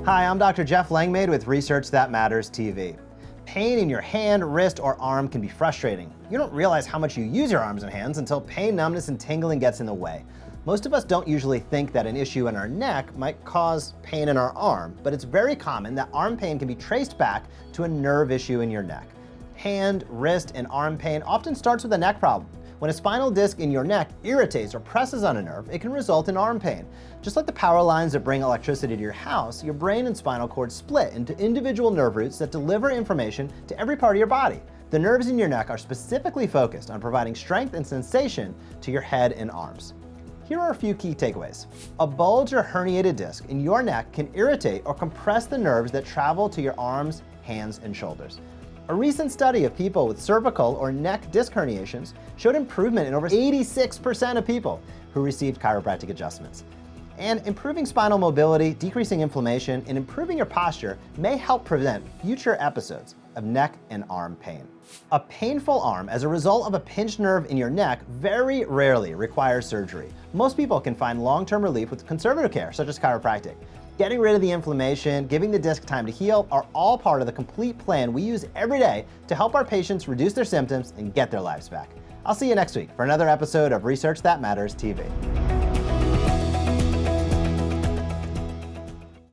Hi, I'm Dr. Jeff Langmaid with Research That Matters TV. Pain in your hand, wrist, or arm can be frustrating. You don't realize how much you use your arms and hands until pain, numbness, and tingling gets in the way. Most of us don't usually think that an issue in our neck might cause pain in our arm, but it's very common that arm pain can be traced back to a nerve issue in your neck. Hand, wrist, and arm pain often starts with a neck problem. When a spinal disc in your neck irritates or presses on a nerve, it can result in arm pain. Just like the power lines that bring electricity to your house, your brain and spinal cord split into individual nerve roots that deliver information to every part of your body. The nerves in your neck are specifically focused on providing strength and sensation to your head and arms. Here are a few key takeaways. A bulge or herniated disc in your neck can irritate or compress the nerves that travel to your arms, hands, and shoulders. A recent study of people with cervical or neck disc herniations showed improvement in over 86% of people who received chiropractic adjustments. And improving spinal mobility, decreasing inflammation, and improving your posture may help prevent future episodes of neck and arm pain. A painful arm as a result of a pinched nerve in your neck very rarely requires surgery. Most people can find long-term relief with conservative care, such as chiropractic. Getting rid of the inflammation, giving the disc time to heal are all part of the complete plan we use every day to help our patients reduce their symptoms and get their lives back. I'll see you next week for another episode of Research That Matters TV.